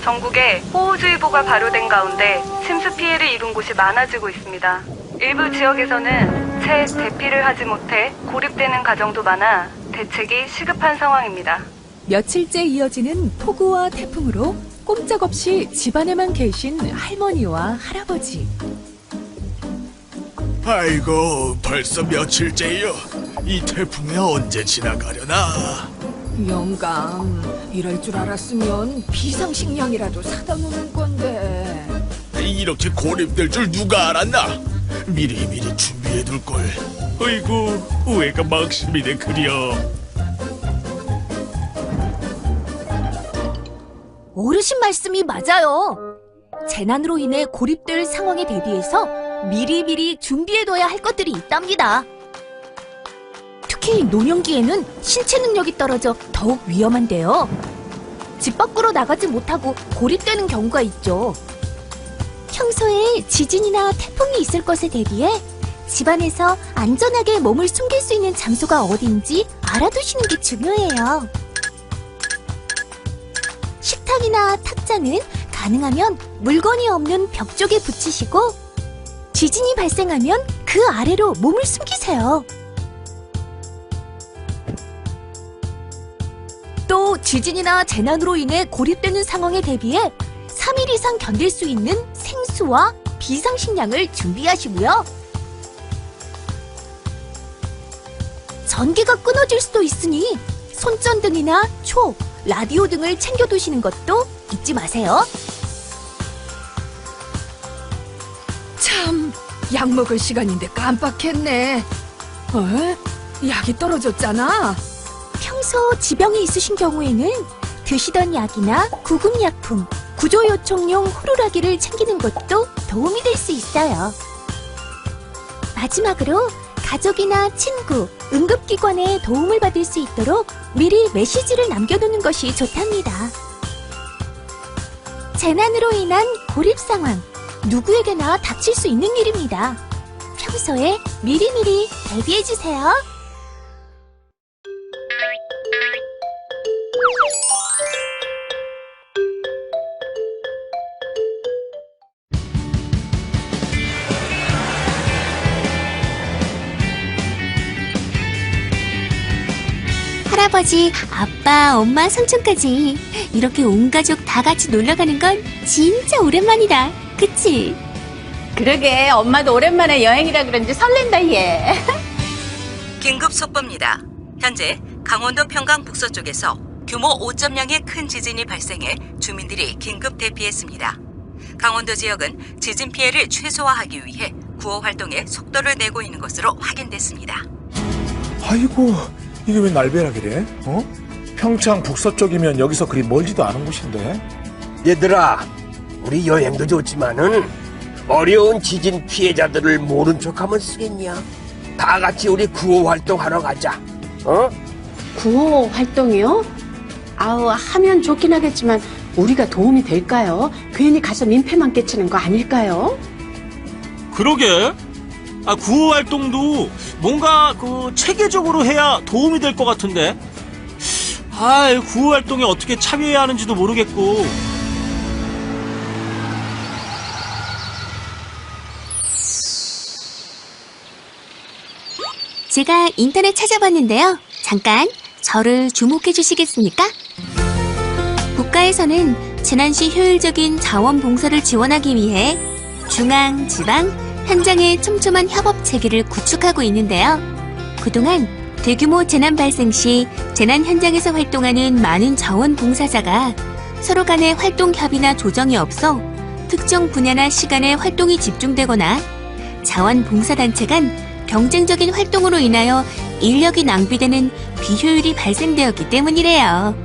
전국에 호우주의보가 발효된 가운데 침수 피해를 입은 곳이 많아지고 있습니다. 일부 지역에서는 채 대피를 하지 못해 고립되는 가정도 많아 대책이 시급한 상황입니다. 며칠째 이어지는 폭우와 태풍으로 꼼짝없이 집안에만 계신 할머니와 할아버지. 아이고, 벌써 며칠째요. 이 태풍이 언제 지나가려나? 영감, 이럴 줄 알았으면 비상식량이라도 사다 놓는 건데. 이렇게 고립될 줄 누가 알았나? 미리미리 준비해둘걸. 어이구, 후회가 막심이네 그려. 어르신 말씀이 맞아요. 재난으로 인해 고립될 상황에 대비해서 미리미리 준비해둬야 할 것들이 있답니다. 특히 노년기에는 신체 능력이 떨어져 더욱 위험한데요. 집 밖으로 나가지 못하고 고립되는 경우가 있죠. 평소에 지진이나 태풍이 있을 것에 대비해 집안에서 안전하게 몸을 숨길 수 있는 장소가 어딘지 알아두시는 게 중요해요. 식탁이나 탁자는 가능하면 물건이 없는 벽 쪽에 붙이시고 지진이 발생하면 그 아래로 몸을 숨기세요. 또 지진이나 재난으로 인해 고립되는 상황에 대비해 3일 이상 견딜 수 있는 생수와 비상식량을 준비하시고요. 전기가 끊어질 수도 있으니 손전등이나 초, 라디오 등을 챙겨두시는 것도 잊지 마세요. 참, 약 먹을 시간인데 깜빡했네. 약이 떨어졌잖아. 평소 지병이 있으신 경우에는 드시던 약이나 구급약품, 구조요청용 호루라기를 챙기는 것도 도움이 될 수 있어요. 마지막으로 가족이나 친구, 응급기관의 도움을 받을 수 있도록 미리 메시지를 남겨두는 것이 좋답니다. 재난으로 인한 고립 상황, 누구에게나 닥칠 수 있는 일입니다. 평소에 미리미리 대비해주세요. 할아버지, 아빠, 엄마, 삼촌까지 이렇게 온 가족 다 같이 놀러가는 건 진짜 오랜만이다. 그치? 그러게, 엄마도 오랜만에 여행이라 그런지 설렌다 얘. 긴급 속보입니다. 현재 강원도 평강 북서쪽에서 규모 5.0의 큰 지진이 발생해 주민들이 긴급 대피했습니다. 강원도 지역은 지진 피해를 최소화하기 위해 구호 활동에 속도를 내고 있는 것으로 확인됐습니다. 아이고, 이게 왜 날벼락이래? 평창 북서쪽이면 여기서 그리 멀지도 않은 곳인데. 얘들아, 우리 여행도 좋지만은 어려운 지진 피해자들을 모른 척하면 쓰겠냐? 다 같이 우리 구호 활동하러 가자. 구호 활동이요? 아우, 하면 좋긴 하겠지만 우리가 도움이 될까요? 괜히 가서 민폐만 끼치는 거 아닐까요? 그러게. 구호 활동도 뭔가 체계적으로 해야 도움이 될 것 같은데. 구호 활동에 어떻게 참여해야 하는지도 모르겠고. 제가 인터넷 찾아봤는데요. 잠깐 저를 주목해 주시겠습니까? 국가에서는 재난시 효율적인 자원봉사를 지원하기 위해 중앙, 지방, 현장의 촘촘한 협업 체계를 구축하고 있는데요. 그동안 대규모 재난 발생 시 재난 현장에서 활동하는 많은 자원봉사자가 서로 간의 활동 협의나 조정이 없어 특정 분야나 시간에 활동이 집중되거나 자원봉사단체 간 경쟁적인 활동으로 인하여 인력이 낭비되는 비효율이 발생되었기 때문이래요.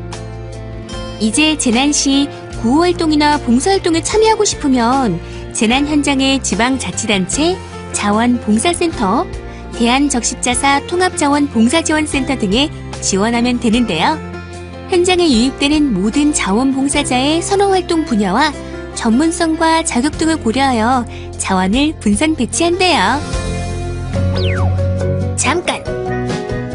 이제 재난 시 구호활동이나 봉사활동에 참여하고 싶으면 재난 현장의 지방자치단체, 자원봉사센터, 대한적십자사 통합자원봉사지원센터 등에 지원하면 되는데요. 현장에 유입되는 모든 자원봉사자의 선호활동 분야와 전문성과 자격 등을 고려하여 자원을 분산 배치한대요. 잠깐!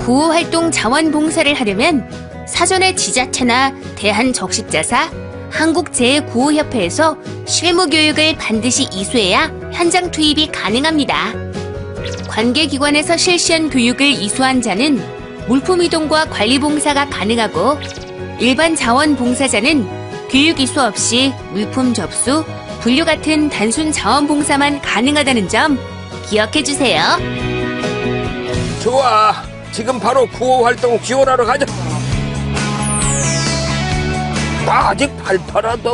구호활동 자원봉사를 하려면 사전에 지자체나 대한적십자사, 한국재해구호협회에서 실무 교육을 반드시 이수해야 현장 투입이 가능합니다. 관계기관에서 실시한 교육을 이수한 자는 물품 이동과 관리 봉사가 가능하고 일반 자원봉사자는 교육 이수 없이 물품 접수, 분류 같은 단순 자원봉사만 가능하다는 점 기억해 주세요. 좋아. 지금 바로 구호 활동 지원하러 가자. 나 아직 팔팔하다.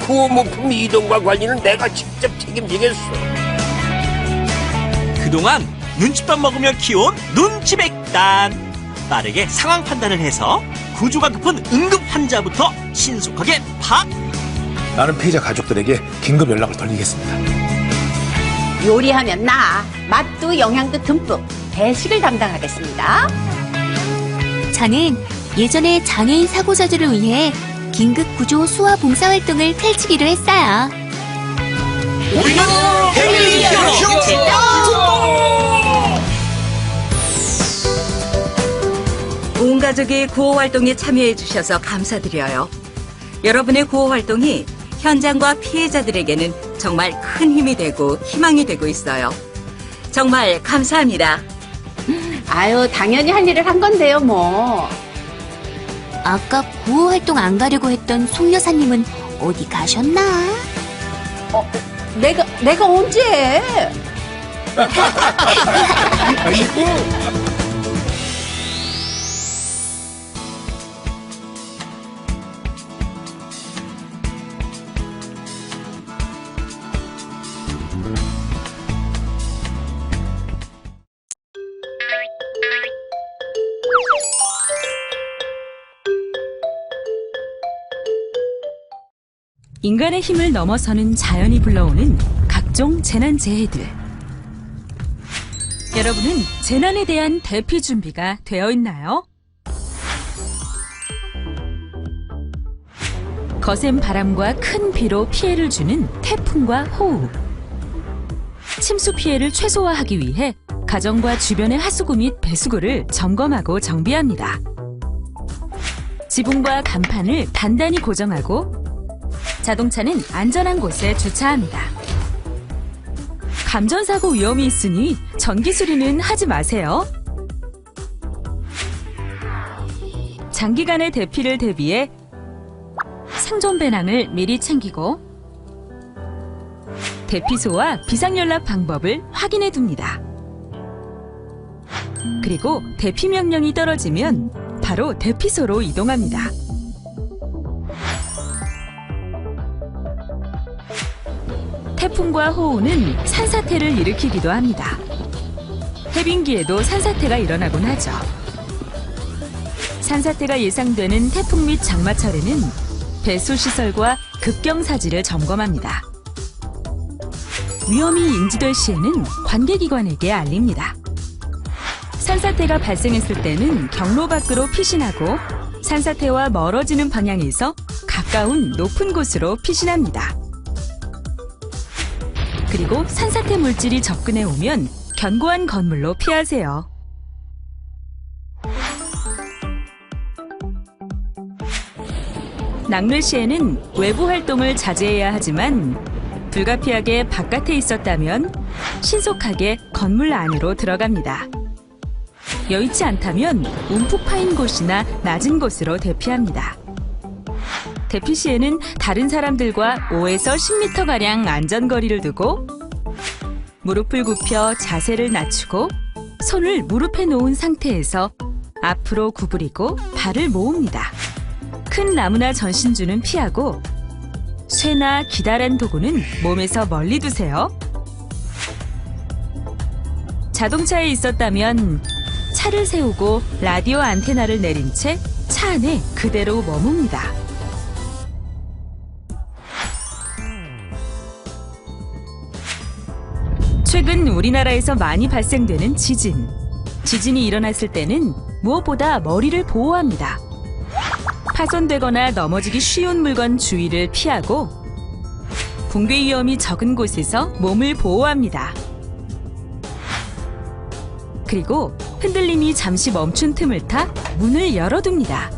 구호 물품 이동과 관리는 내가 직접 책임지겠어. 그동안 눈칫밥 먹으며 키운 눈치백단. 빠르게 상황 판단을 해서 구조가 급한 응급 환자부터 신속하게 파악. 나는 피해자 가족들에게 긴급 연락을 돌리겠습니다. 요리하면 맛도 영양도 듬뿍 배식을 담당하겠습니다. 저는 예전에 장애인 사고자들을 위해 긴급 구조 수화 봉사 활동을 펼치기로 했어요. 우리는 패밀리 온 가족이 구호 활동에 참여해 주셔서 감사드려요. 여러분의 구호 활동이 현장과 피해자들에게는 정말 큰 힘이 되고 희망이 되고 있어요. 정말 감사합니다. 아유, 당연히 할 일을 한 건데요, 뭐. 아까 구호 활동 안 가려고 했던 송 여사님은 어디 가셨나? 내가 언제? 인간의 힘을 넘어서는 자연이 불러오는 각종 재난재해들. 여러분은 재난에 대한 대피 준비가 되어 있나요? 거센 바람과 큰 비로 피해를 주는 태풍과 호우. 침수 피해를 최소화하기 위해 가정과 주변의 하수구 및 배수구를 점검하고 정비합니다. 지붕과 간판을 단단히 고정하고 자동차는 안전한 곳에 주차합니다. 감전사고 위험이 있으니 전기 수리는 하지 마세요. 장기간의 대피를 대비해 생존 배낭을 미리 챙기고 대피소와 비상연락 방법을 확인해 둡니다. 그리고 대피 명령이 떨어지면 바로 대피소로 이동합니다. 태풍과 호우는 산사태를 일으키기도 합니다. 해빙기에도 산사태가 일어나곤 하죠. 산사태가 예상되는 태풍 및 장마철에는 배수시설과 급경사지를 점검합니다. 위험이 인지될 시에는 관계기관에게 알립니다. 산사태가 발생했을 때는 경로 밖으로 피신하고 산사태와 멀어지는 방향에서 가까운 높은 곳으로 피신합니다. 그리고 산사태 물질이 접근해 오면 견고한 건물로 피하세요. 낙뢰 시에는 외부 활동을 자제해야 하지만 불가피하게 바깥에 있었다면 신속하게 건물 안으로 들어갑니다. 여의치 않다면 움푹 파인 곳이나 낮은 곳으로 대피합니다. 대피 시에는 다른 사람들과 5에서 10m가량 안전거리를 두고 무릎을 굽혀 자세를 낮추고 손을 무릎에 놓은 상태에서 앞으로 구부리고 발을 모읍니다. 큰 나무나 전신주는 피하고 쇠나 기다란 도구는 몸에서 멀리 두세요. 자동차에 있었다면 차를 세우고 라디오 안테나를 내린 채 차 안에 그대로 머뭅니다. 최근 우리나라에서 많이 발생되는 지진. 지진이 일어났을 때는 무엇보다 머리를 보호합니다. 파손되거나 넘어지기 쉬운 물건 주위를 피하고 붕괴 위험이 적은 곳에서 몸을 보호합니다. 그리고 흔들림이 잠시 멈춘 틈을 타 문을 열어둡니다.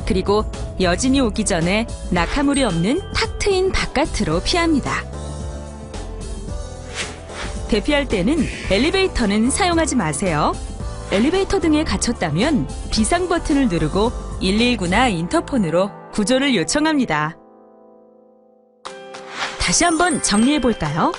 그리고 여진이 오기 전에 낙하물이 없는 탁 트인 바깥으로 피합니다. 대피할 때는 엘리베이터는 사용하지 마세요. 엘리베이터 등에 갇혔다면 비상 버튼을 누르고 119나 인터폰으로 구조를 요청합니다. 다시 한번 정리해 볼까요?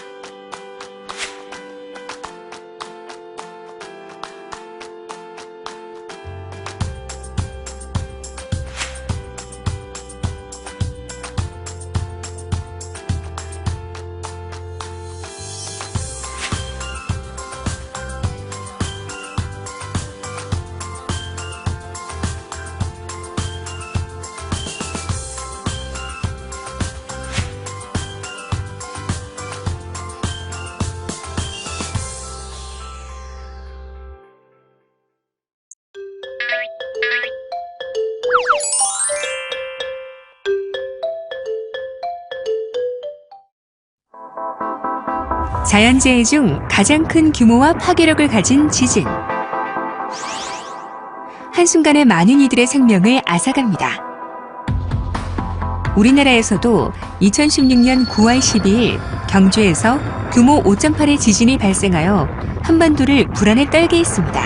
자연재해 중 가장 큰 규모와 파괴력을 가진 지진. 한순간에 많은 이들의 생명을 앗아갑니다. 우리나라에서도 2016년 9월 12일 경주에서 규모 5.8의 지진이 발생하여 한반도를 불안에 떨게 했습니다.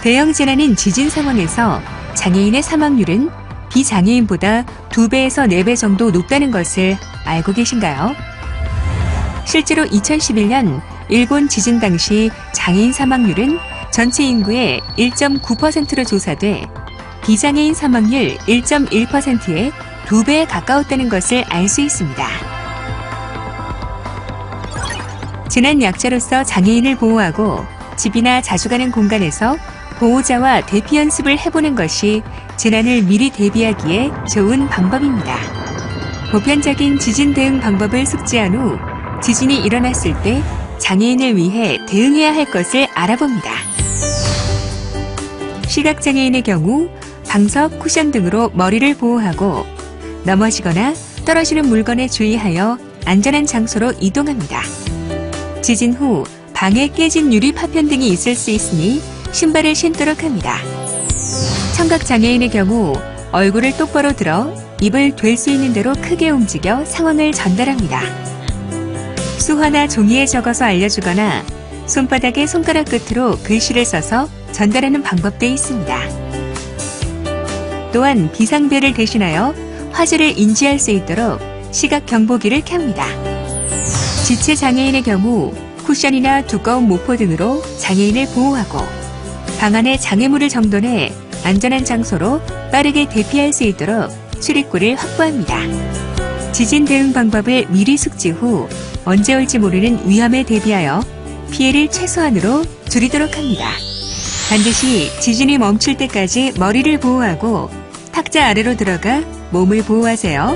대형 재난인 지진 상황에서 장애인의 사망률은 비장애인보다 2배에서 4배 정도 높다는 것을 알고 계신가요? 실제로 2011년 일본 지진 당시 장애인 사망률은 전체 인구의 1.9%로 조사돼 비장애인 사망률 1.1%의 2배에 가까웠다는 것을 알 수 있습니다. 재난 약자로서 장애인을 보호하고 집이나 자주 가는 공간에서 보호자와 대피 연습을 해보는 것이 재난을 미리 대비하기에 좋은 방법입니다. 보편적인 지진 대응 방법을 숙지한 후 지진이 일어났을 때 장애인을 위해 대응해야 할 것을 알아봅니다. 시각장애인의 경우 방석, 쿠션 등으로 머리를 보호하고 넘어지거나 떨어지는 물건에 주의하여 안전한 장소로 이동합니다. 지진 후 방에 깨진 유리 파편 등이 있을 수 있으니 신발을 신도록 합니다. 청각장애인의 경우 얼굴을 똑바로 들어 입을 될 수 있는 대로 크게 움직여 상황을 전달합니다. 수화나 종이에 적어서 알려주거나 손바닥에 손가락 끝으로 글씨를 써서 전달하는 방법도 있습니다. 또한 비상벨을 대신하여 화재를 인지할 수 있도록 시각 경보기를 켭니다. 지체 장애인의 경우 쿠션이나 두꺼운 모포 등으로 장애인을 보호하고 방 안에 장애물을 정돈해 안전한 장소로 빠르게 대피할 수 있도록 출입구를 확보합니다. 지진 대응 방법을 미리 숙지 후 언제 올지 모르는 위험에 대비하여 피해를 최소한으로 줄이도록 합니다. 반드시 지진이 멈출 때까지 머리를 보호하고 탁자 아래로 들어가 몸을 보호하세요.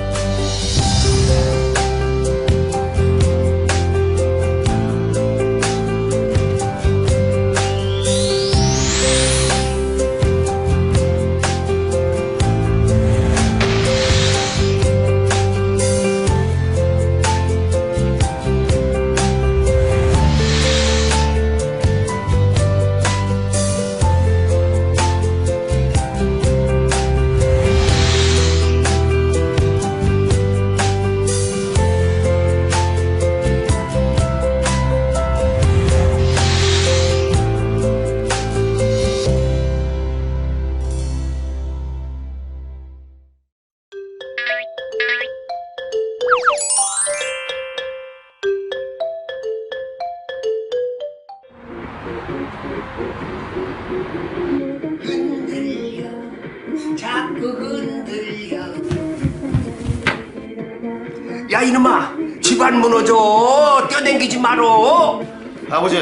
야 이놈아, 집안 무너져. 뛰어댕기지 마로. 아버지,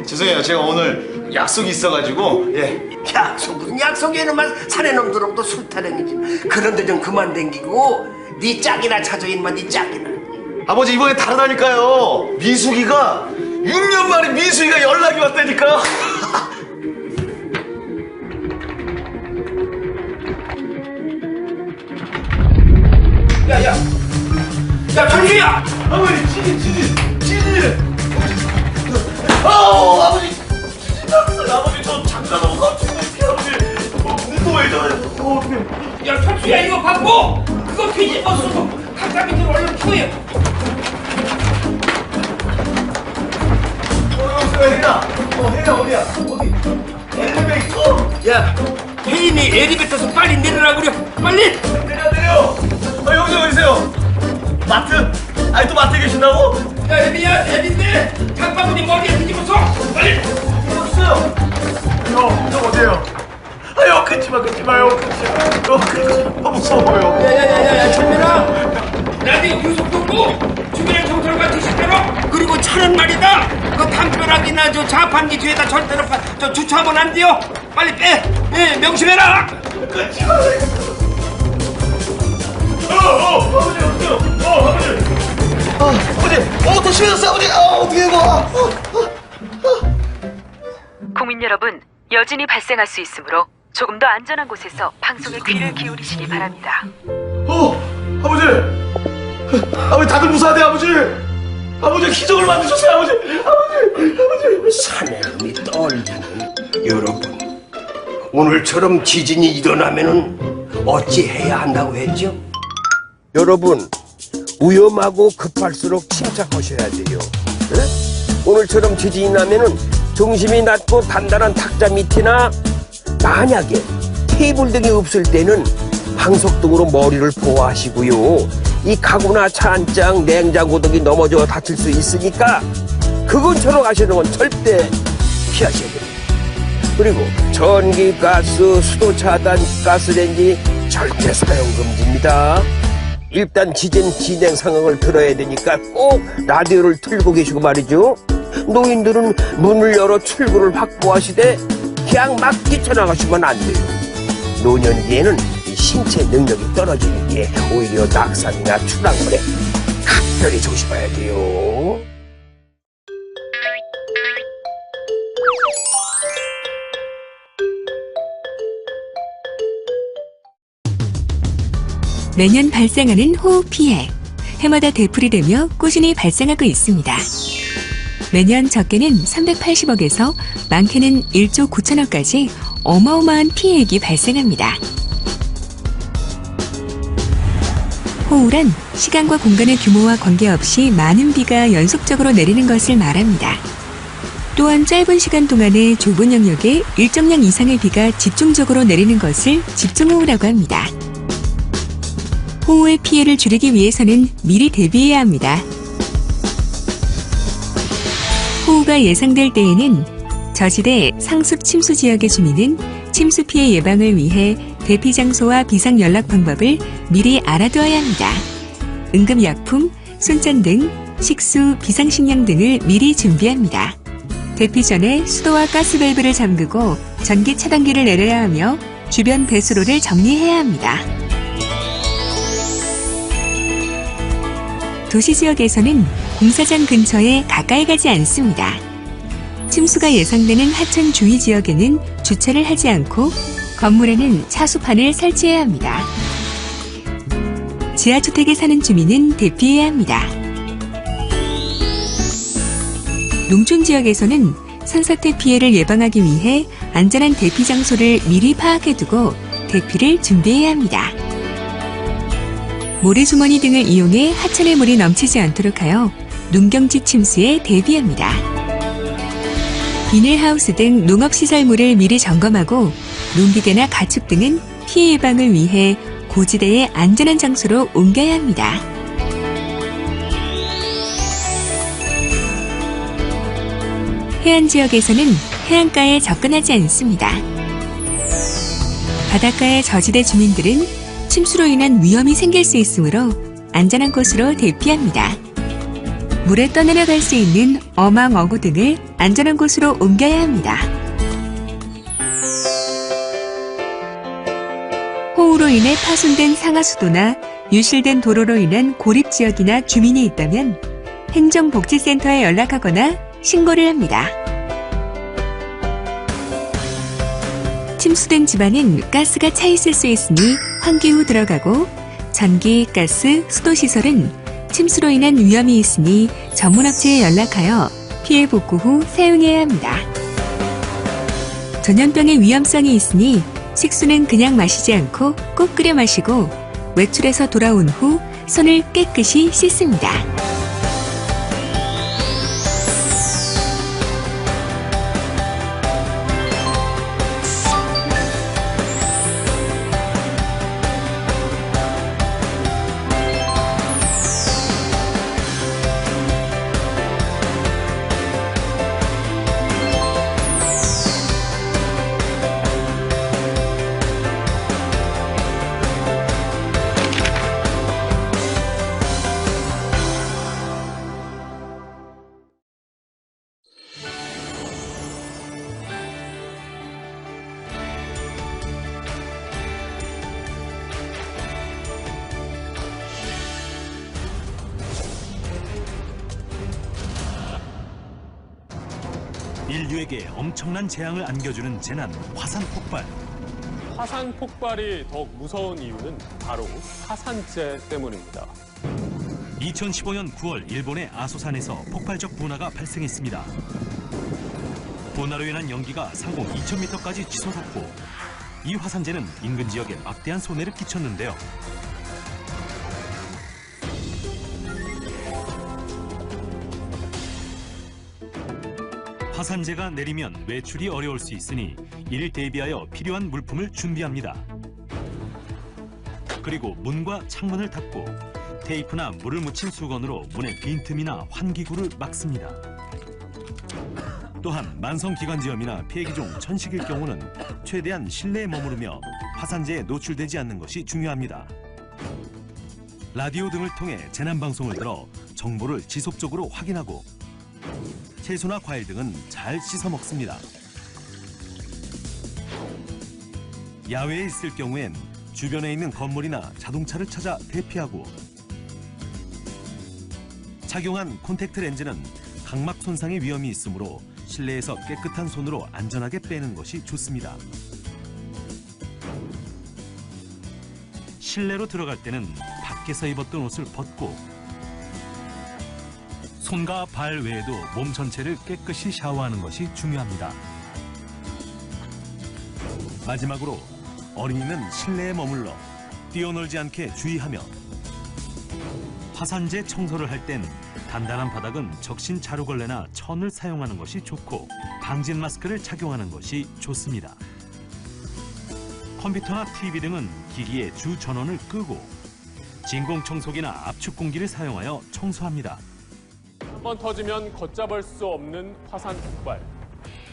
죄송해요. 제가 오늘 약속이 있어가지고. 예. 약속은 약속이 이놈아. 사내 놈들하고도 술 타령이지. 그런데 좀 그만 댕기고 네 짝이나 찾아 인마. 네 짝이나. 아버지 이번에 다르다니까요. 미숙이가 6년 만에 미숙이가 연락이 왔다니까. 야 전주야! 아버지 지진. 아버지 지진 났어요. 아버지 저 장가놓은 것 같은데 아버지. 또 왜 저래요? 어떡해. 야, 철수야, 이거 바꿔! 그거 뒤집어서 강가 밑으로 얼른 키워요. 혜인아. 혜인아 어디야? 어디? 엘리베이터? 야, 혜인이 엘리베이터에서 빨리 내려라 그래. 빨리! 내려. 여기서 계세요. 마트? 아니 또 마트에 계신다고? 야, 혜인이야, 혜인인데 장바구니 머리에 뒤집어서 빨리! 있어요. 형 어디에요? 아유 끊지 마요. 무서워요. 야야야야, 천민아, 라디오 계속 듣고 주변의 정설과 지식대로, 그리고 차는 말이다. 그 담벼락이나 저 자판기 뒤에다 절대로 저 주차하면 안 돼요. 빨리 빼. 예, 명심해라. 끊지 마요. 아버지 어때요? 아버지. 더 심해졌어 아버지. 어떻게 이거? 국민 여러분, 여진이 발생할 수 있으므로 조금 더 안전한 곳에서 방송에 귀를 기울이시기 바랍니다. 아버지 다들 무사하대 아버지. 아버지 기적을 만드셨어요 아버지. 사내음이 떨리는 여러분, 오늘처럼 지진이 일어나면은 어찌해야 한다고 했죠? 여러분, 위험하고 급할수록 침착하셔야 돼요. 네? 오늘처럼 지진이 나면은 중심이 낮고 단단한 탁자 밑이나 만약에 테이블 등이 없을 때는 방석 등으로 머리를 보호하시고요. 이 가구나 차 안장, 냉장고 등이 넘어져 다칠 수 있으니까 그 근처로 가시는 건 절대 피하셔야 됩니다. 그리고 전기, 가스, 수도 차단, 가스레인지 절대 사용 금지입니다. 일단 지진 진행 상황을 들어야 되니까 꼭 라디오를 틀고 계시고 말이죠. 노인들은 문을 열어 출구를 확보하시되 그냥 막 뛰쳐나가시면 안 돼요. 노년기에는 이 신체 능력이 떨어지는 게 오히려 낙상이나 추락물에 각별히 조심해야 돼요. 매년 발생하는 호흡 피해. 해마다 되풀이되며 꾸준히 발생하고 있습니다. 매년 적게는 380억에서 많게는 1조 9천억까지 어마어마한 피해액이 발생합니다. 호우란 시간과 공간의 규모와 관계없이 많은 비가 연속적으로 내리는 것을 말합니다. 또한 짧은 시간 동안에 좁은 영역에 일정량 이상의 비가 집중적으로 내리는 것을 집중호우라고 합니다. 호우의 피해를 줄이기 위해서는 미리 대비해야 합니다. 호우가 예상될 때에는 저지대 상습 침수 지역의 주민은 침수 피해 예방을 위해 대피 장소와 비상 연락 방법을 미리 알아두어야 합니다. 응급약품, 손전등, 식수, 비상식량 등을 미리 준비합니다. 대피 전에 수도와 가스 밸브를 잠그고 전기 차단기를 내려야 하며 주변 배수로를 정리해야 합니다. 도시 지역에서는 공사장 근처에 가까이 가지 않습니다. 침수가 예상되는 하천 주위 지역에는 주차를 하지 않고 건물에는 차수판을 설치해야 합니다. 지하주택에 사는 주민은 대피해야 합니다. 농촌 지역에서는 산사태 피해를 예방하기 위해 안전한 대피 장소를 미리 파악해두고 대피를 준비해야 합니다. 모래주머니 등을 이용해 하천의 물이 넘치지 않도록 하여 농경지 침수에 대비합니다. 비닐하우스 등 농업시설물을 미리 점검하고 농기계나 가축 등은 피해 예방을 위해 고지대의 안전한 장소로 옮겨야 합니다. 해안 지역에서는 해안가에 접근하지 않습니다. 바닷가의 저지대 주민들은 침수로 인한 위험이 생길 수 있으므로 안전한 곳으로 대피합니다. 물에 떠내려갈 수 있는 어망, 어구 등을 안전한 곳으로 옮겨야 합니다. 호우로 인해 파손된 상하수도나 유실된 도로로 인한 고립지역이나 주민이 있다면 행정복지센터에 연락하거나 신고를 합니다. 침수된 집안은 가스가 차 있을 수 있으니 환기 후 들어가고 전기, 가스, 수도시설은 침수로 인한 위험이 있으니 전문업체에 연락하여 피해 복구 후 사용해야 합니다. 전염병의 위험성이 있으니 식수는 그냥 마시지 않고 꼭 끓여 마시고 외출해서 돌아온 후 손을 깨끗이 씻습니다. 인류에게 엄청난 재앙을 안겨주는 재난, 화산 폭발. 화산 폭발이 더욱 무서운 이유는 바로 화산재 때문입니다. 2015년 9월 일본의 아소산에서 폭발적 분화가 발생했습니다. 분화로 인한 연기가 상공 2000m까지 치솟았고 이 화산재는 인근 지역에 막대한 손해를 끼쳤는데요. 화산재가 내리면 외출이 어려울 수 있으니 이를 대비하여 필요한 물품을 준비합니다. 그리고 문과 창문을 닫고 테이프나 물을 묻힌 수건으로 문의 빈틈이나 환기구를 막습니다. 또한 만성기관지염이나 폐기종, 천식일 경우는 최대한 실내에 머무르며 화산재에 노출되지 않는 것이 중요합니다. 라디오 등을 통해 재난방송을 들어 정보를 지속적으로 확인하고 채소나 과일 등은 잘 씻어 먹습니다. 야외에 있을 경우엔 주변에 있는 건물이나 자동차를 찾아 대피하고 착용한 콘택트 렌즈는 각막 손상의 위험이 있으므로 실내에서 깨끗한 손으로 안전하게 빼는 것이 좋습니다. 실내로 들어갈 때는 밖에서 입었던 옷을 벗고 손과 발 외에도 몸 전체를 깨끗이 샤워하는 것이 중요합니다. 마지막으로 어린이는 실내에 머물러 뛰어놀지 않게 주의하며 화산재 청소를 할 땐 단단한 바닥은 적신 자루걸레나 천을 사용하는 것이 좋고 방진 마스크를 착용하는 것이 좋습니다. 컴퓨터나 TV 등은 기기의 주 전원을 끄고 진공청소기나 압축 공기를 사용하여 청소합니다. 한번 터지면 걷잡을 수 없는 화산 폭발.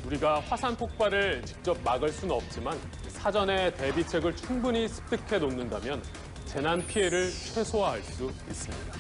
우리가 화산 폭발을 직접 막을 수는 없지만 사전에 대비책을 충분히 습득해 놓는다면 재난 피해를 최소화할 수 있습니다.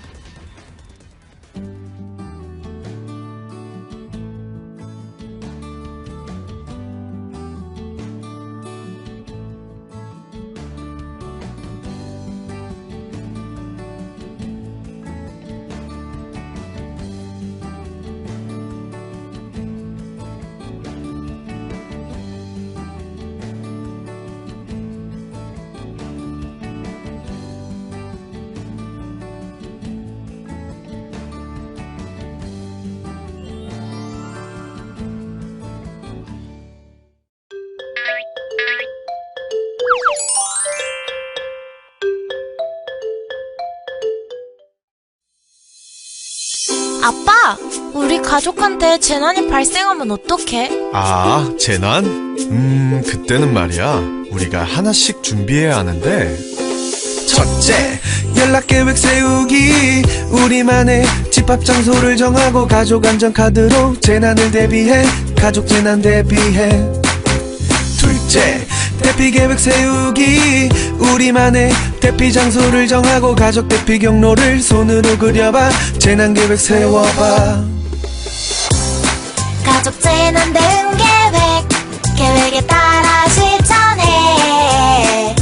아빠, 우리 가족한테 재난이 발생하면 어떡해? 아, 재난? 그때는 말이야, 우리가 하나씩 준비해야 하는데. 첫째, 연락계획 세우기. 우리만의 집합 장소를 정하고 가족 안전카드로 재난을 대비해. 가족 재난 대비해. 둘째, 대피계획 세우기. 우리만의 대피 장소를 정하고 가족 대피 경로를 손으로 그려봐. 재난계획 세워봐. 가족 재난 대응 계획에 따라 실천해.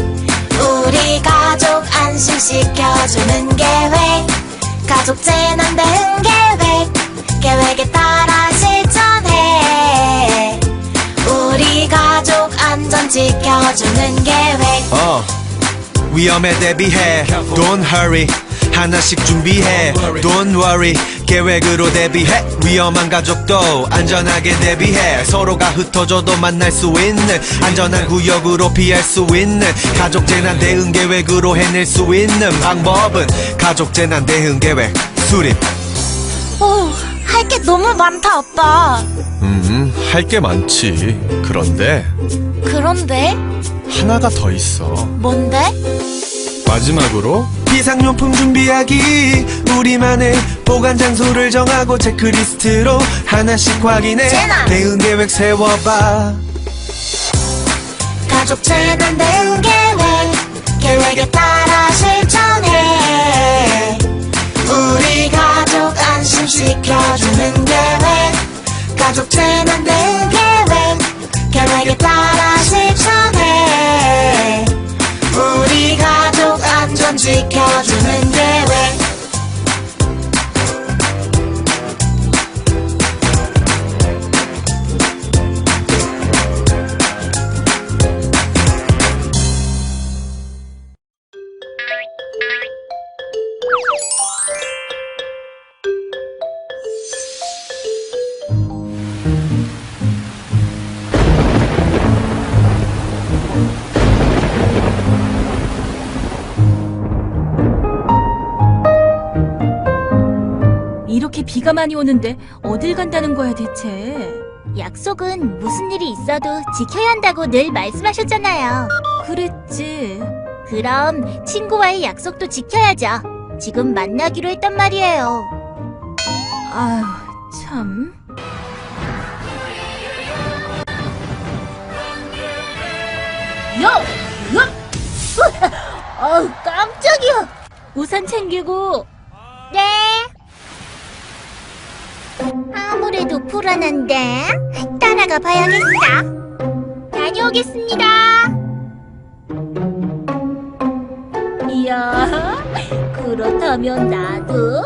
우리 가족 안심시켜주는 계획. 가족 재난 대응 계획에 따라 실천해. 우리 가족 안전 지켜주는 계획. 위험에 대비해. Don't hurry. 하나씩 준비해. Don't worry. 계획으로 대비해 위험한 가족도 안전하게 대비해 서로가 흩어져도 만날 수 있는 안전한 구역으로 피할 수 있는 가족 재난 대응 계획으로 해낼 수 있는 방법은 가족 재난 대응 계획 수립. 할 게 너무 많다, 아빠. 할 게 많지. 그런데 그런데? 하나가 더 있어. 뭔데? 마지막으로 비상용품 준비하기. 우리만의 보관 장소를 정하고 체크리스트로 하나씩 확인해 재난! 대응 계획 세워봐. 가족 재난 대응 계획에 따라 실천해. 우리 가족 안심시켜주는 계획. 가족 재난 대응 계획에 따라 실천해. 우리 가족 안전 지켜주는 계획. 이렇게 비가 많이 오는데 어딜 간다는 거야 대체? 약속은 무슨 일이 있어도 지켜야 한다고 늘 말씀하셨잖아요. 그랬지. 그럼 친구와의 약속도 지켜야죠. 지금 만나기로 했단 말이에요. 아휴, 참. 아우, 깜짝이야. 우산 챙기고. 네. 아무래도 불안한데 따라가 봐야겠다. 다녀오겠습니다. 이야, 그렇다면 나도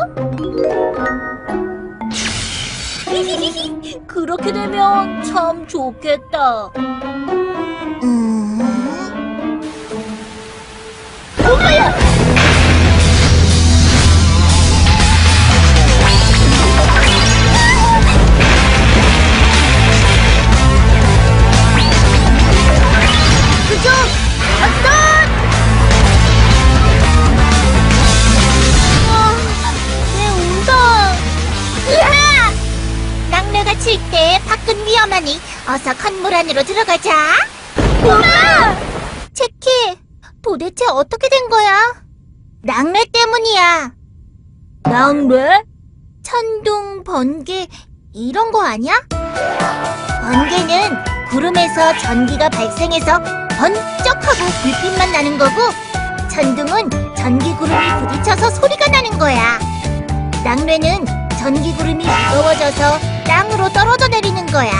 그렇게 되면 참 좋겠다. 엄마야! 그죠? 어떤! 내 운동! 으아! 낙뢰가 칠 때 밖은 위험하니 어서 건물 안으로 들어가자. 엄마! 제키, 도대체 어떻게 된 거야? 낙뢰 때문이야. 낙뢰? 천둥, 번개 이런 거 아니야? 번개는 구름에서 전기가 발생해서 번쩍하고 불빛만 나는 거고, 천둥은 전기 구름이 부딪혀서 소리가 나는 거야. 낙뢰는 전기 구름이 무거워져서 땅으로 떨어져 내리는 거야.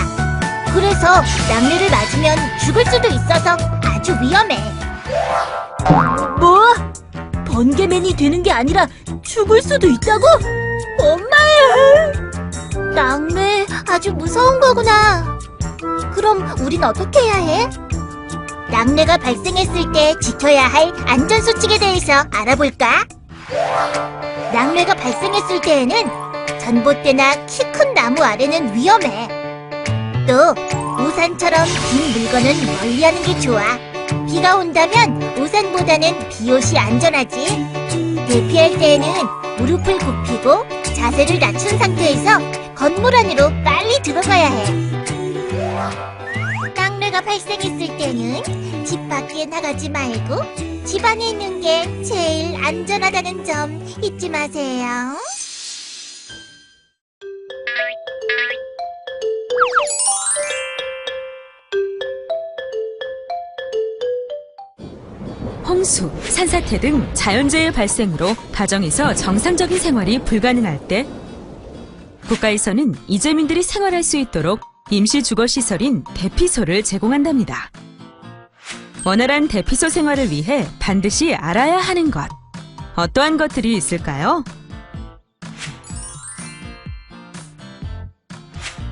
그래서 낙뢰를 맞으면 죽을 수도 있어서 아주 위험해. 뭐? 번개맨이 되는 게 아니라 죽을 수도 있다고? 엄마야! 낙뢰 아주 무서운 거구나. 그럼 우린 어떻게 해야 해? 낙뢰가 발생했을 때 지켜야 할 안전수칙에 대해서 알아볼까? 낙뢰가 발생했을 때에는 전봇대나 키 큰 나무 아래는 위험해. 또 우산처럼 긴 물건은 멀리하는 게 좋아. 비가 온다면 우산보다는 비옷이 안전하지. 대피할 때에는 무릎을 굽히고 자세를 낮춘 상태에서 건물 안으로 빨리 들어가야 해. 낙뢰가 발생했을 때는 집 밖에 나가지 말고 집 안에 있는 게 제일 안전하다는 점 잊지 마세요. 홍수, 산사태 등 자연재해 발생으로 가정에서 정상적인 생활이 불가능할 때 국가에서는 이재민들이 생활할 수 있도록 임시 주거시설인 대피소를 제공한답니다. 원활한 대피소 생활을 위해 반드시 알아야 하는 것, 어떠한 것들이 있을까요?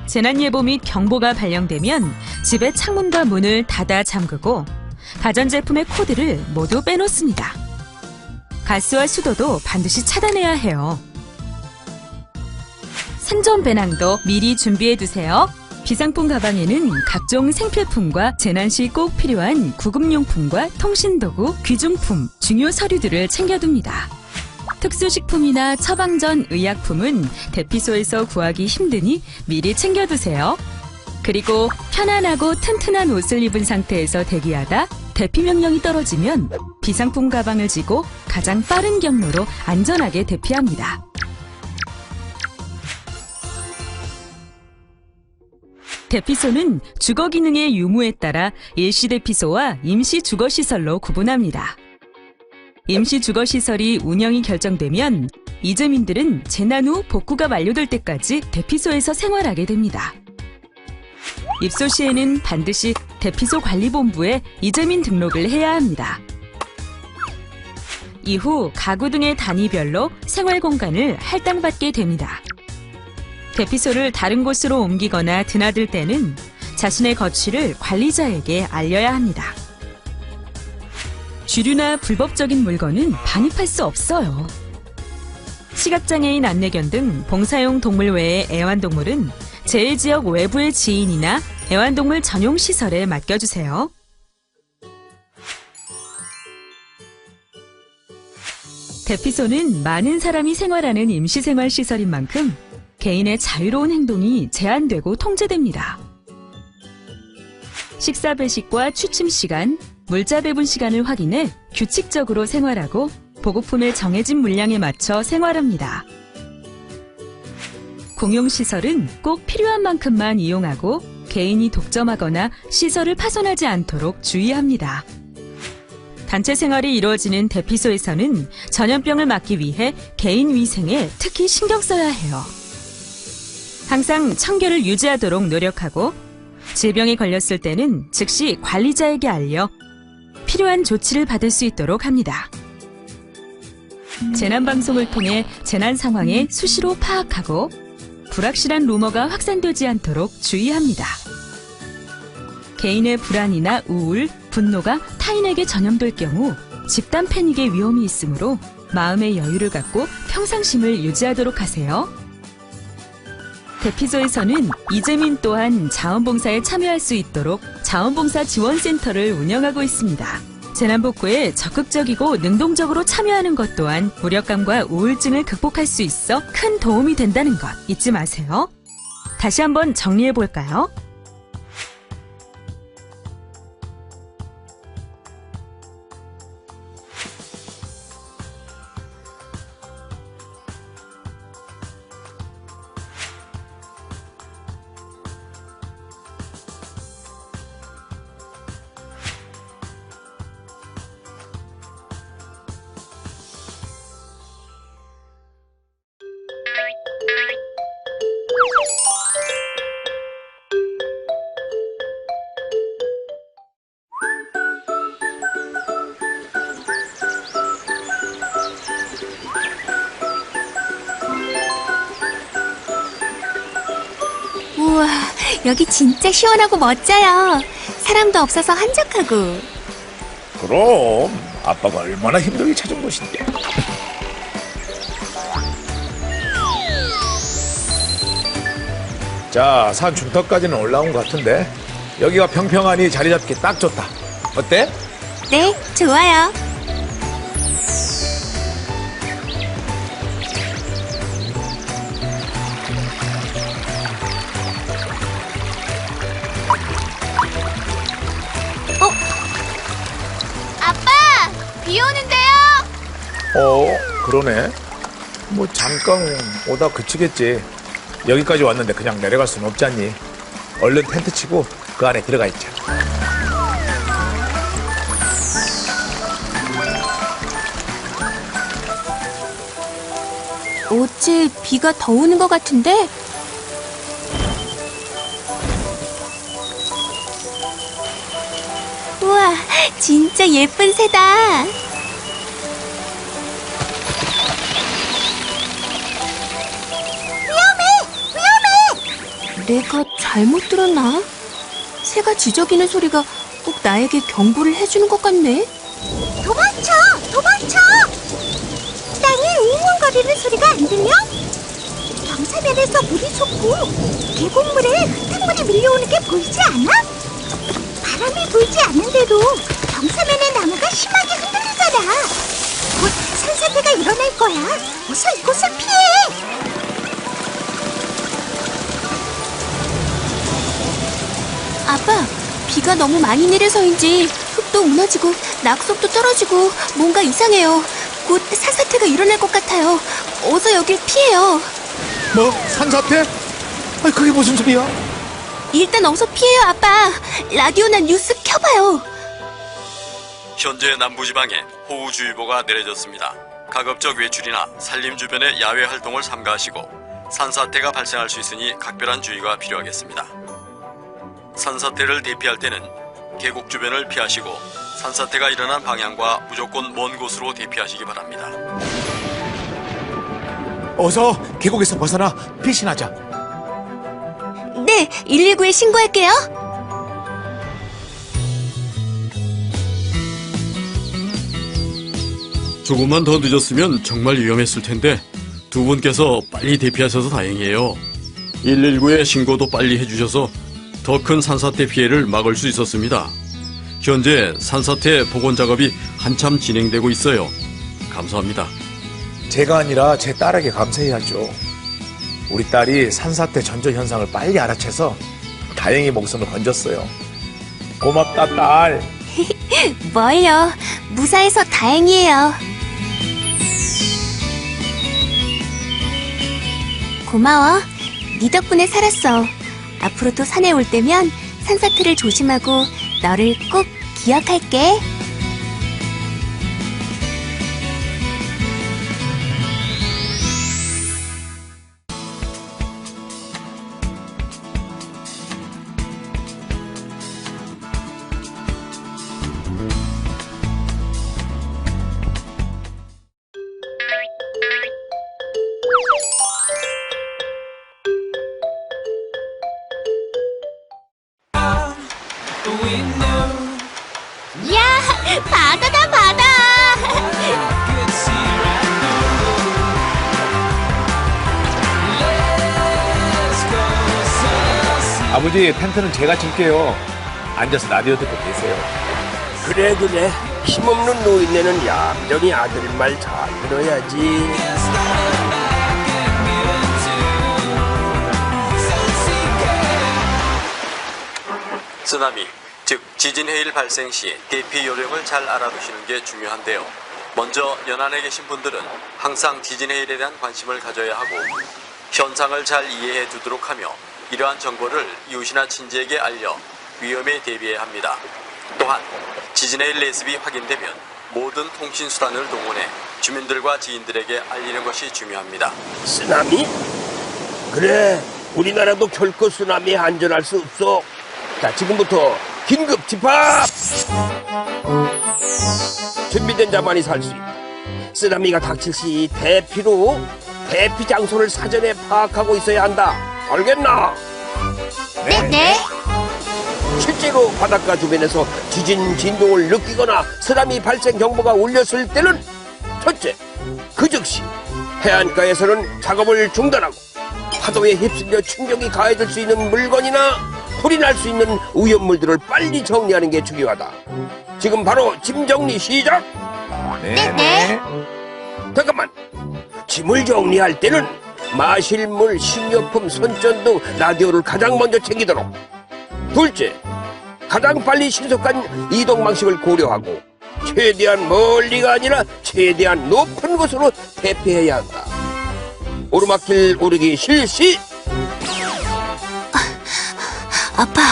재난예보 및 경보가 발령되면 집의 창문과 문을 닫아 잠그고 가전제품의 코드를 모두 빼놓습니다. 가스와 수도도 반드시 차단해야 해요. 생존 배낭도 미리 준비해 두세요. 비상품 가방에는 각종 생필품과 재난 시 꼭 필요한 구급용품과 통신도구, 귀중품, 중요 서류들을 챙겨둡니다. 특수식품이나 처방전, 의약품은 대피소에서 구하기 힘드니 미리 챙겨두세요. 그리고 편안하고 튼튼한 옷을 입은 상태에서 대기하다 대피 명령이 떨어지면 비상품 가방을 쥐고 가장 빠른 경로로 안전하게 대피합니다. 대피소는 주거 기능의 유무에 따라 일시대피소와 임시주거시설로 구분합니다. 임시주거시설이 운영이 결정되면 이재민들은 재난 후 복구가 완료될 때까지 대피소에서 생활하게 됩니다. 입소 시에는 반드시 대피소 관리본부에 이재민 등록을 해야 합니다. 이후 가구 등의 단위별로 생활 공간을 할당받게 됩니다. 대피소를 다른 곳으로 옮기거나 드나들 때는 자신의 거취를 관리자에게 알려야 합니다. 주류나 불법적인 물건은 반입할 수 없어요. 시각장애인 안내견 등 봉사용 동물 외의 애완동물은 재해지역 외부의 지인이나 애완동물 전용 시설에 맡겨주세요. 대피소는 많은 사람이 생활하는 임시생활시설인 만큼 개인의 자유로운 행동이 제한되고 통제됩니다. 식사 배식과 취침 시간, 물자 배분 시간을 확인해 규칙적으로 생활하고 보급품의 정해진 물량에 맞춰 생활합니다. 공용시설은 꼭 필요한 만큼만 이용하고 개인이 독점하거나 시설을 파손하지 않도록 주의합니다. 단체 생활이 이루어지는 대피소에서는 전염병을 막기 위해 개인 위생에 특히 신경 써야 해요. 항상 청결을 유지하도록 노력하고 질병에 걸렸을 때는 즉시 관리자에게 알려 필요한 조치를 받을 수 있도록 합니다. 재난방송을 통해 재난 상황을 수시로 파악하고 불확실한 루머가 확산되지 않도록 주의합니다. 개인의 불안이나 우울, 분노가 타인에게 전염될 경우 집단 패닉의 위험이 있으므로 마음의 여유를 갖고 평상심을 유지하도록 하세요. 대피소에서는 이재민 또한 자원봉사에 참여할 수 있도록 자원봉사 지원센터를 운영하고 있습니다. 재난복구에 적극적이고 능동적으로 참여하는 것 또한 무력감과 우울증을 극복할 수 있어 큰 도움이 된다는 것 잊지 마세요. 다시 한번 정리해 볼까요? 우와, 여기 진짜 시원하고 멋져요. 사람도 없어서 한적하고. 그럼 아빠가 얼마나 힘들게 찾은 곳인데. 자, 산 중턱까지는 올라온 것 같은데 여기가 평평하니 자리 잡기 딱 좋다. 어때? 네, 좋아요. 비 오는데요? 그러네. 뭐 잠깐 오다 그치겠지. 여기까지 왔는데 그냥 내려갈 수는 없지 않니? 얼른 텐트 치고 그 안에 들어가 있자. 어째 비가 더 오는 것 같은데? 우와, 진짜 예쁜 새다. 내가 잘못 들었나? 새가 지저귀는 소리가 꼭 나에게 경고를 해주는 것 같네. 도망쳐! 도망쳐! 땅에 웅웅거리는 소리가 안 들려? 경사면에서 물이 솟고 계곡물에 흙탕물이 밀려오는 게 보이지 않아? 바람이 불지 않는데도 경사면의 나무가 심하게 흔들리잖아. 곧 산사태가 일어날 거야. 어서 이곳을 피해. 아빠, 비가 너무 많이 내려서인지 흙도 무너지고 낙석도 떨어지고 뭔가 이상해요. 곧 산사태가 일어날 것 같아요. 어서 여길 피해요. 뭐? 산사태? 아니, 그게 무슨 소리야? 일단 어서 피해요, 아빠. 라디오나 뉴스 켜봐요. 현재 남부지방에 호우주의보가 내려졌습니다. 가급적 외출이나 산림 주변의 야외 활동을 삼가하시고 산사태가 발생할 수 있으니 각별한 주의가 필요하겠습니다. 산사태를 대피할 때는 계곡 주변을 피하시고 산사태가 일어난 방향과 무조건 먼 곳으로 대피하시기 바랍니다. 어서 계곡에서 벗어나 피신하자. 네, 119에 신고할게요. 조금만 더 늦었으면 정말 위험했을 텐데 두 분께서 빨리 대피하셔서 다행이에요. 119에 신고도 빨리 해주셔서 더 큰 산사태 피해를 막을 수 있었습니다. 현재 산사태 복원 작업이 한참 진행되고 있어요. 감사합니다. 제가 아니라 제 딸에게 감사해야죠. 우리 딸이 산사태 전조 현상을 빨리 알아채서 다행히 목숨을 건졌어요. 고맙다, 딸. 뭘요? 무사해서 다행이에요. 고마워. 네 덕분에 살았어. 앞으로도 산에 올 때면 산사태를 조심하고 너를 꼭 기억할게. 야, 바다다 바다. 아버지, 텐트는 제가 칠게요. 앉아서 라디오 듣고 계세요. 그래 힘없는 노인네는 얌전히 아들 말 잘 들어야지. 쓰나미, 즉 지진 해일 발생 시 대피 요령을 잘 알아두시는 게 중요한데요. 먼저 연안에 계신 분들은 항상 지진 해일에 대한 관심을 가져야 하고 현상을 잘 이해해 두도록 하며 이러한 정보를 이웃이나 친지에게 알려 위험에 대비해야 합니다. 또한 지진 해일 예습이 확인되면 모든 통신 수단을 동원해 주민들과 지인들에게 알리는 것이 중요합니다. 쓰나미? 그래, 우리나라도 결코 쓰나미에 안전할 수 없어. 자, 지금부터 긴급 집합! 준비된 자만이 살 수 있다. 쓰나미가 닥칠 시 대피로 대피 장소를 사전에 파악하고 있어야 한다. 알겠나? 네. 실제로 바닷가 주변에서 지진 진동을 느끼거나 쓰나미 발생 경보가 울렸을 때는 첫째, 그 즉시 해안가에서는 작업을 중단하고 파도에 휩쓸려 충격이 가해질 수 있는 물건이나 불이 날 수 있는 오염물들을 빨리 정리하는 게 중요하다. 지금 바로 짐 정리 시작! 네. 잠깐만! 짐을 정리할 때는 마실 물, 식료품, 손전등, 라디오를 가장 먼저 챙기도록. 둘째, 가장 빨리 신속한 이동 방식을 고려하고 최대한 멀리가 아니라 최대한 높은 곳으로 대피해야 한다. 오르막길 오르기 실시! 아빠,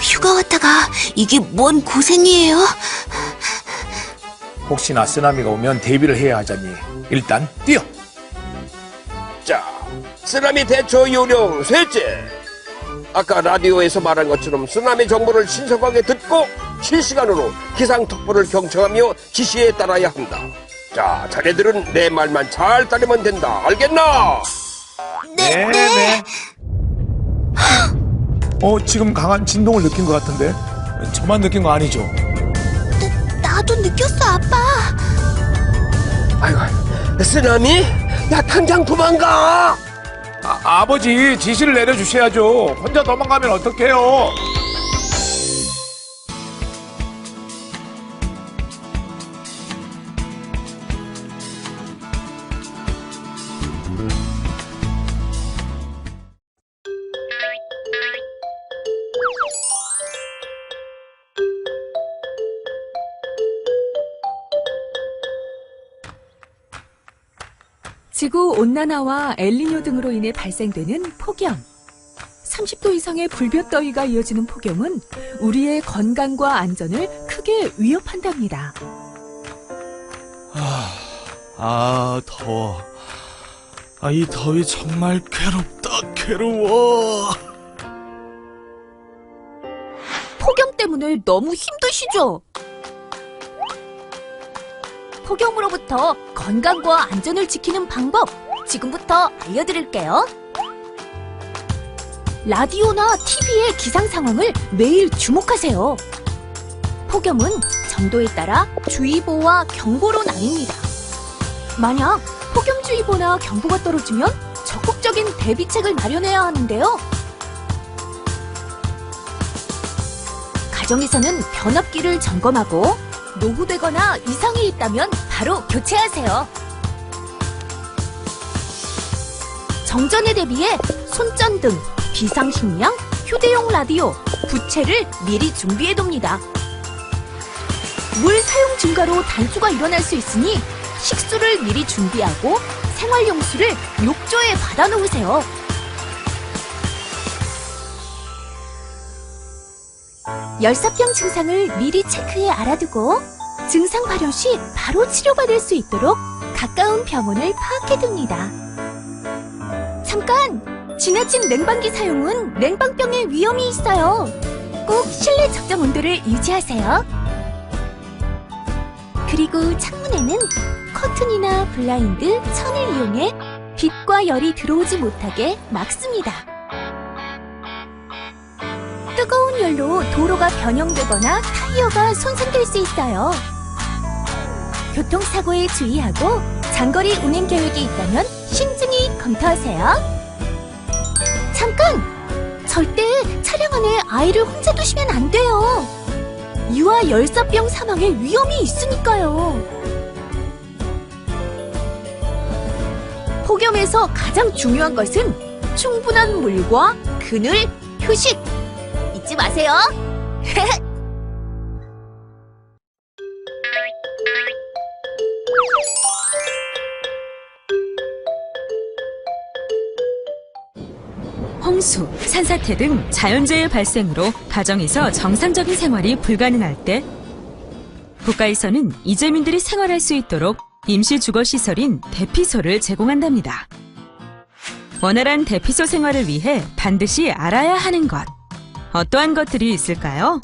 휴가 왔다가 이게 뭔 고생이에요? 혹시나 쓰나미가 오면 대비를 해야 하자니 일단 뛰어! 자, 쓰나미 대처 요령 셋째. 아까 라디오에서 말한 것처럼 쓰나미 정보를 신속하게 듣고 실시간으로 기상특보를 경청하며 지시에 따라야 한다. 자, 자네들은 내 말만 잘 따르면 된다. 알겠나? 네. 지금 강한 진동을 느낀 것 같은데? 저만 느낀 거 아니죠? 나도 느꼈어, 아빠. 아이고, 쓰나미? 야, 당장 도망가! 아버지 지시를 내려주셔야죠. 혼자 도망가면 어떡해요? 지구온난화와 엘니뇨 등으로 인해 발생되는 폭염. 30도 이상의 불볕더위가 이어지는 폭염은 우리의 건강과 안전을 크게 위협한답니다. 더워. 이 더위 정말 괴로워. 폭염 때문에 너무 힘드시죠? 폭염으로부터 건강과 안전을 지키는 방법 지금부터 알려드릴게요. 라디오나 TV의 기상 상황을 매일 주목하세요. 폭염은 정도에 따라 주의보와 경보로 나뉩니다. 만약 폭염주의보나 경보가 떨어지면 적극적인 대비책을 마련해야 하는데요. 가정에서는 변압기를 점검하고 노후되거나 이상이 있다면 바로 교체하세요. 정전에 대비해 손전등, 비상식량, 휴대용 라디오, 부채를 미리 준비해둡니다. 물 사용 증가로 단수가 일어날 수 있으니 식수를 미리 준비하고 생활용수를 욕조에 받아놓으세요. 열사병 증상을 미리 체크해 알아두고 증상 발현 시 바로 치료받을 수 있도록 가까운 병원을 파악해둡니다. 잠깐! 지나친 냉방기 사용은 냉방병의 위험이 있어요. 꼭 실내 적정 온도를 유지하세요. 그리고 창문에는 커튼이나 블라인드, 천을 이용해 빛과 열이 들어오지 못하게 막습니다. 뜨거운 열로 도로가 변형되거나 타이어가 손상될 수 있어요. 교통사고에 주의하고 장거리 운행 계획이 있다면 신중히 검토하세요. 잠깐! 절대 차량 안에 아이를 혼자 두시면 안 돼요. 유아 열사병 사망의 위험이 있으니까요. 폭염에서 가장 중요한 것은 충분한 물과 그늘, 휴식 잊지 마세요. 홍수, 산사태 등 자연재해 발생으로 가정에서 정상적인 생활이 불가능할 때 국가에서는 이재민들이 생활할 수 있도록 임시주거시설인 대피소를 제공한답니다. 원활한 대피소 생활을 위해 반드시 알아야 하는 것. 어떠한 것들이 있을까요?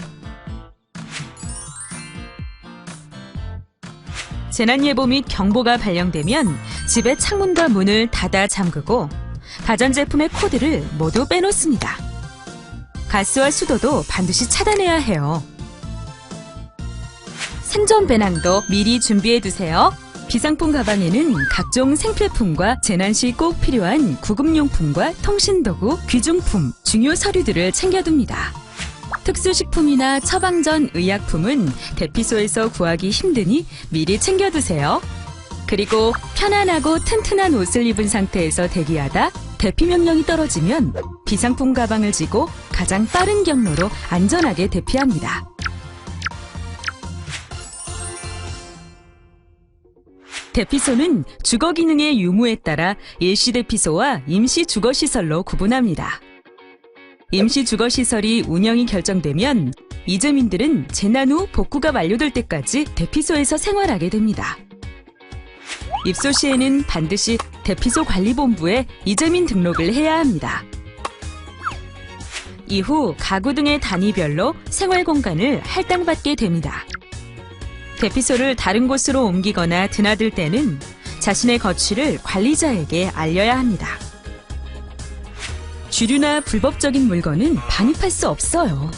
재난예보 및 경보가 발령되면 집의 창문과 문을 닫아 잠그고 가전제품의 코드를 모두 빼놓습니다. 가스와 수도도 반드시 차단해야 해요. 생존 배낭도 미리 준비해두세요. 비상품 가방에는 각종 생필품과 재난 시 꼭 필요한 구급용품과 통신도구, 귀중품, 중요 서류들을 챙겨둡니다. 특수식품이나 처방전, 의약품은 대피소에서 구하기 힘드니 미리 챙겨두세요. 그리고 편안하고 튼튼한 옷을 입은 상태에서 대기하다 대피 명령이 떨어지면 비상품 가방을 지고 가장 빠른 경로로 안전하게 대피합니다. 대피소는 주거 기능의 유무에 따라 일시대피소와 임시주거시설로 구분합니다. 임시주거시설이 운영이 결정되면 이재민들은 재난 후 복구가 완료될 때까지 대피소에서 생활하게 됩니다. 입소 시에는 반드시 대피소 관리본부에 이재민 등록을 해야 합니다. 이후 가구 등의 단위별로 생활 공간을 할당받게 됩니다. 대피소를 다른 곳으로 옮기거나 드나들 때는 자신의 거취를 관리자에게 알려야 합니다. 주류나 불법적인 물건은 반입할 수 없어요.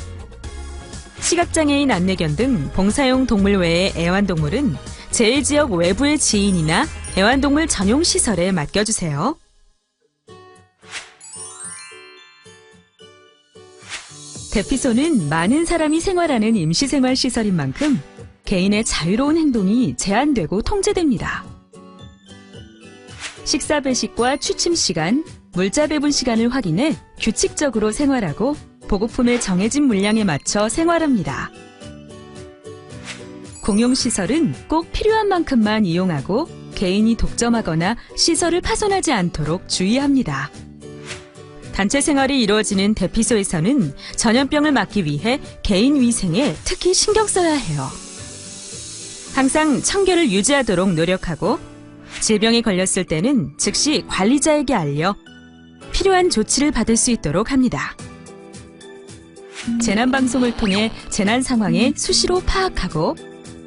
시각장애인 안내견 등 봉사용 동물 외의 애완동물은 재해지역 외부의 지인이나 애완동물 전용 시설에 맡겨주세요. 대피소는 많은 사람이 생활하는 임시생활 시설인 만큼 개인의 자유로운 행동이 제한되고 통제됩니다. 식사 배식과 취침 시간, 물자 배분 시간을 확인해 규칙적으로 생활하고 보급품의 정해진 물량에 맞춰 생활합니다. 공용시설은 꼭 필요한 만큼만 이용하고 개인이 독점하거나 시설을 파손하지 않도록 주의합니다. 단체 생활이 이루어지는 대피소에서는 전염병을 막기 위해 개인 위생에 특히 신경 써야 해요. 항상 청결을 유지하도록 노력하고 질병에 걸렸을 때는 즉시 관리자에게 알려 필요한 조치를 받을 수 있도록 합니다. 재난방송을 통해 재난 상황을 수시로 파악하고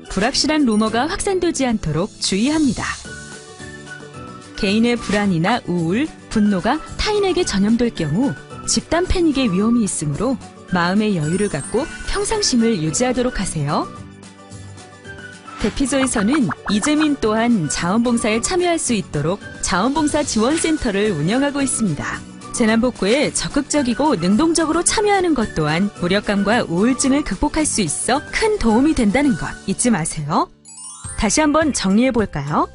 불확실한 루머가 확산되지 않도록 주의합니다. 개인의 불안이나 우울, 분노가 타인에게 전염될 경우 집단 패닉의 위험이 있으므로 마음의 여유를 갖고 평상심을 유지하도록 하세요. 대피소에서는 이재민 또한 자원봉사에 참여할 수 있도록 자원봉사 지원센터를 운영하고 있습니다. 재난복구에 적극적이고 능동적으로 참여하는 것 또한 무력감과 우울증을 극복할 수 있어 큰 도움이 된다는 것 잊지 마세요. 다시 한번 정리해 볼까요?